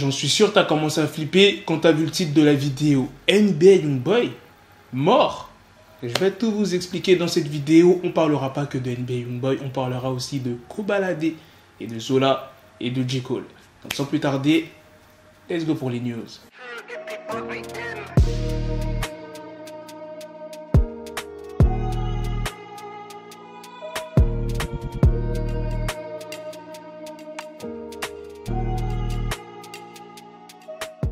J'en suis sûr, t'as commencé à flipper quand t'as vu le titre de la vidéo. NBA Youngboy mort. Je vais tout vous expliquer dans cette vidéo. On parlera pas que de NBA Youngboy, on parlera aussi de Kobalade et de Zola et de J. Cole. Donc sans plus tarder, let's go pour les news.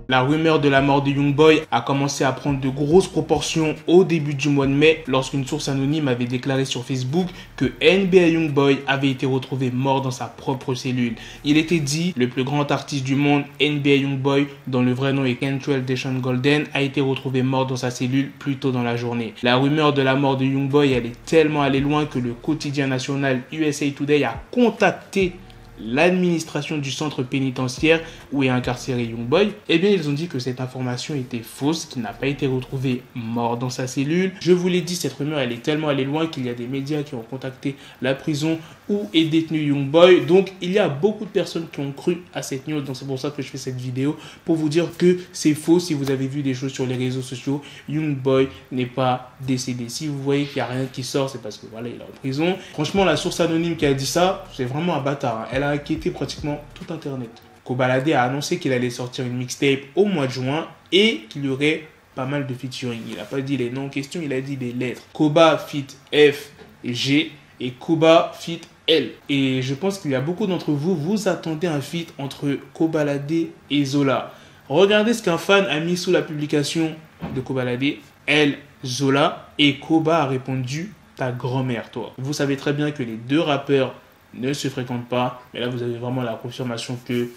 La rumeur de la mort de Youngboy a commencé à prendre de grosses proportions au début du mois de mai lorsqu'une source anonyme avait déclaré sur Facebook que NBA Youngboy avait été retrouvé mort dans sa propre cellule. Il était dit, le plus grand artiste du monde, NBA Youngboy, dont le vrai nom est Kentrell Deshaun Golden, a été retrouvé mort dans sa cellule plus tôt dans la journée. La rumeur de la mort de Youngboy, elle est tellement allée loin que le quotidien national USA Today a contacté l'administration du centre pénitentiaire où est incarcéré Youngboy. Eh bien, ils ont dit que cette information était fausse, qu'il n'a pas été retrouvé mort dans sa cellule. Je vous l'ai dit, cette rumeur, elle est tellement allée loin qu'il y a des médias qui ont contacté la prison où est détenu Youngboy. Donc, il y a beaucoup de personnes qui ont cru à cette news. Donc, c'est pour ça que je fais cette vidéo, pour vous dire que c'est faux. Si vous avez vu des choses sur les réseaux sociaux, Youngboy n'est pas décédé. Si vous voyez qu'il n'y a rien qui sort, c'est parce que voilà, il est en prison. Franchement, la source anonyme qui a dit ça, c'est vraiment un bâtard, hein. Elle a inquiété pratiquement tout internet. Kobalade a annoncé qu'il allait sortir une mixtape au mois de juin et qu'il y aurait pas mal de featuring. Il n'a pas dit les noms en question, il a dit des lettres. Koba fit F et G et Koba fit L. Et je pense qu'il y a beaucoup d'entre vous, vous attendez un feat entre Kobalade et Zola. Regardez ce qu'un fan a mis sous la publication de Kobalade. L, Zola, et Koba a répondu ta grand-mère, toi. Vous savez très bien que les deux rappeurs ne se fréquentent pas, mais là vous avez vraiment la confirmation que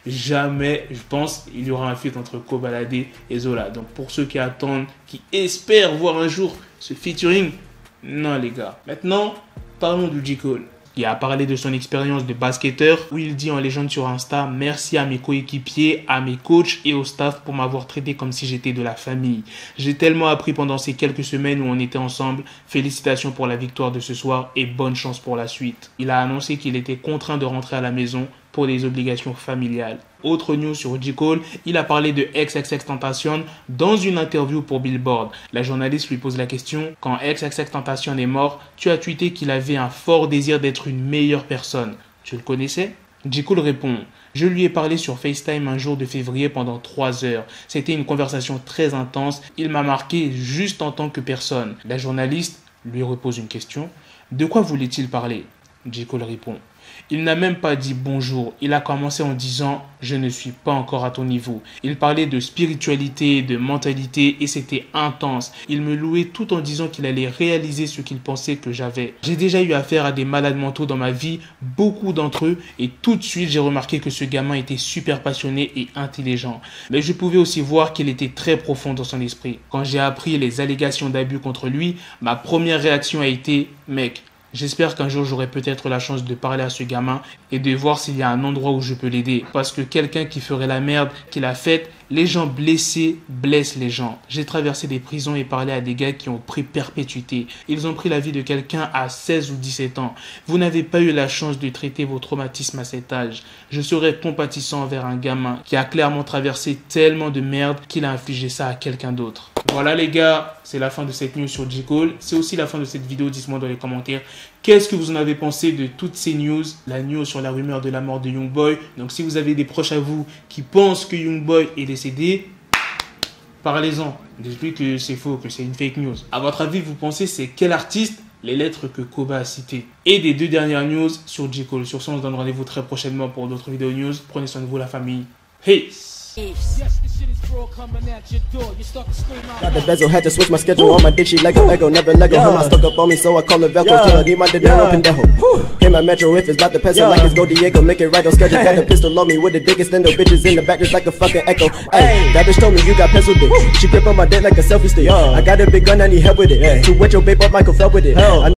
jamais, je pense, il y aura un feat entre Kobalade et Zola. Donc pour ceux qui attendent, qui espèrent voir un jour ce featuring, non les gars. Maintenant, parlons de J. Cole. Il a parlé de son expérience de basketteur où il dit en légende sur Insta « Merci à mes coéquipiers, à mes coachs et au staff pour m'avoir traité comme si j'étais de la famille. J'ai tellement appris pendant ces quelques semaines où on était ensemble. Félicitations pour la victoire de ce soir et bonne chance pour la suite. » Il a annoncé qu'il était contraint de rentrer à la maison pour des obligations familiales. Autre news sur J. Cole, il a parlé de XXXTentacion dans une interview pour Billboard. La journaliste lui pose la question « Quand XXXTentacion est mort, tu as tweeté qu'il avait un fort désir d'être une meilleure personne. Tu le connaissais ?» J. Cole répond « Je lui ai parlé sur FaceTime un jour de février pendant 3 heures. C'était une conversation très intense. Il m'a marqué juste en tant que personne. » La journaliste lui repose une question « De quoi voulait-il parler ?» J. Cole répond « Il n'a même pas dit bonjour. Il a commencé en disant « Je ne suis pas encore à ton niveau ». Il parlait de spiritualité, de mentalité et c'était intense. Il me louait tout en disant qu'il allait réaliser ce qu'il pensait que j'avais. J'ai déjà eu affaire à des malades mentaux dans ma vie, beaucoup d'entre eux, et tout de suite j'ai remarqué que ce gamin était super passionné et intelligent. Mais je pouvais aussi voir qu'il était très profond dans son esprit. Quand j'ai appris les allégations d'abus contre lui, ma première réaction a été « Mec, j'espère qu'un jour j'aurai peut-être la chance de parler à ce gamin et de voir s'il y a un endroit où je peux l'aider. Parce que quelqu'un qui ferait la merde qu'il a faite, les gens blessés blessent les gens. J'ai traversé des prisons et parlé à des gars qui ont pris perpétuité. Ils ont pris la vie de quelqu'un à 16 ou 17 ans. Vous n'avez pas eu la chance de traiter vos traumatismes à cet âge. Je serais compatissant envers un gamin qui a clairement traversé tellement de merde qu'il a infligé ça à quelqu'un d'autre. Voilà les gars, c'est la fin de cette news sur J. Cole. C'est aussi la fin de cette vidéo. Dites-moi dans les commentaires qu'est-ce que vous en avez pensé de toutes ces news. La news sur la rumeur de la mort de Youngboy. Donc si vous avez des proches à vous qui pensent que Youngboy est décédé, parlez-en. Dites-lui que c'est faux, que c'est une fake news. À votre avis, vous pensez c'est quel artiste? Les lettres que Koba a citées. Et des deux dernières news sur J. Cole. Sur ce, on se donne rendez-vous très prochainement pour d'autres vidéos news. Prenez soin de vous la famille. Peace. Got the bezel, had to switch my schedule. On my dick, she Lego, never Lego. Her mind stuck up on me, so I call her Velcro. Till I need my dinero pendejo. Hit my metro if it's about the peso, like it's Go Diego. Make it right on schedule. Got the pistol on me with the biggest endo. Bitches in the back just like a fucking echo. Ay, that bitch told me you got pencil dick. She grip on my dick like a selfie stick. I got a big gun, I need help with it. To wet your babe up, Michael fell with it.